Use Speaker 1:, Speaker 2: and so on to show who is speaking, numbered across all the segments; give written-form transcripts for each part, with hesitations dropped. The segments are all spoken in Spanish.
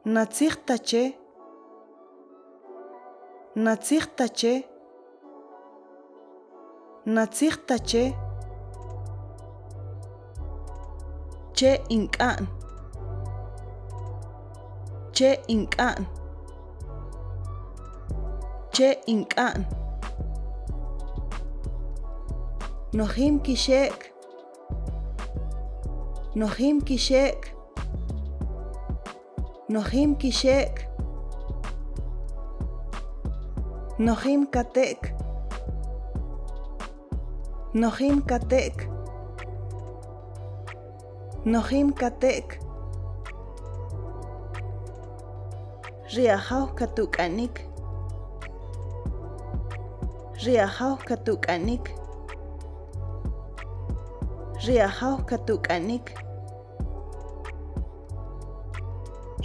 Speaker 1: Natsirtache. Natsirtache. Natsirtache. Che inkan. Che inkan. Che inkan. Nohim kishek. Nohim kishek. Nohim kishek. Nohim katek. Nohim katek. Nohim katek. Riahaw katukanik. Riahaw katukanik. Riahaw katukanik.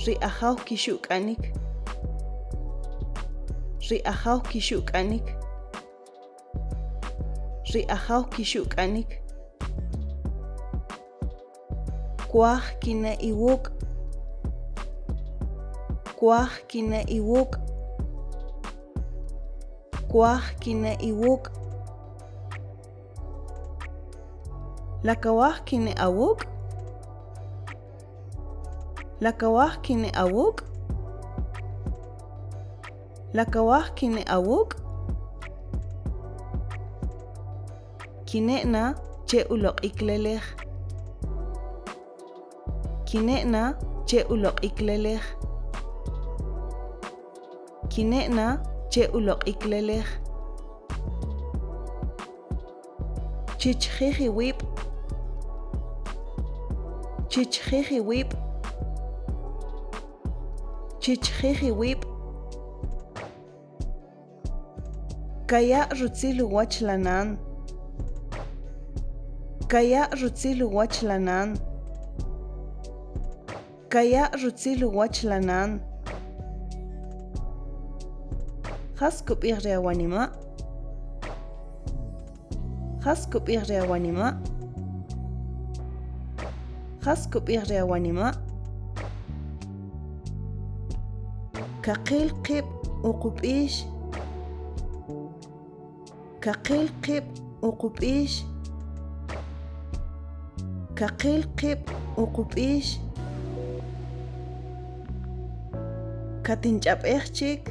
Speaker 1: Riahaw kishukanik. Riahaw kishukanik. Riahaw kishukanik. Kwah kine iwuk. Kwah kine iwuk. Kwah kine iwuk. Lakawah kine awuk. Lakawah kine awuk. Lakawah kine awuk. Kine'na che uloq iklelej. Kine'na che uloq iklelej. Kine'na che uloq iklelej. Chichjiji wip. Chichjiji wip. Chichjiji wip. Kaya rutzilu wachlanan. Kaya rutzilu wachlanan. Kaya rutzilu wachlanan. Haskup irreawanima. Haskup irreawanima. Haskup irreawanima. Kaqil qib uqubish. Kaqil qib uqubish. Kaqil qib uqubish. Katinch'ab'ejchik.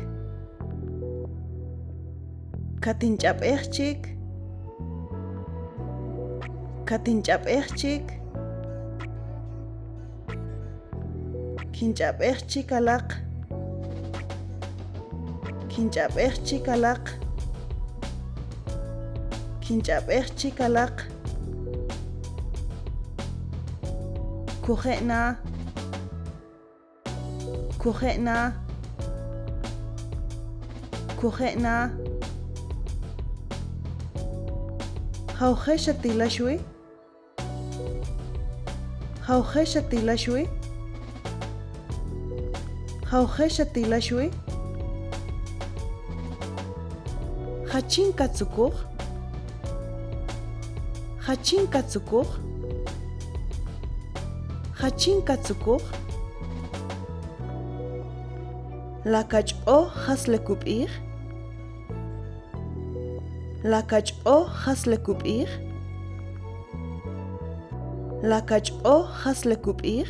Speaker 1: Katinch'ab'ejchik. Katinch'ab'ejchik. Kinch'ab'ejchik alaq. Kinch'ab'ejchik alaq. Kinch'ab'ejchik alaq. Kuje'na. Kuje'na. Kuje'na. Hawjesh atilashwi. Hawjesh atilashwi. Hawjesh atilashwi. Hachin katsukuj. Hachin katsukuj. Hachin katsukuj. Lakach'o haslekub'ij. Lakach'o haslekub'ij. Lakach'o haslekub'ij.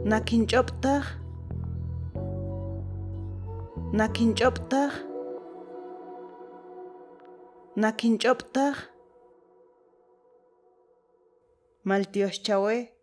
Speaker 1: Nakinch'obtaj. Nakinch'obtaj. Nakinch'obtaj. Maltioshchawe.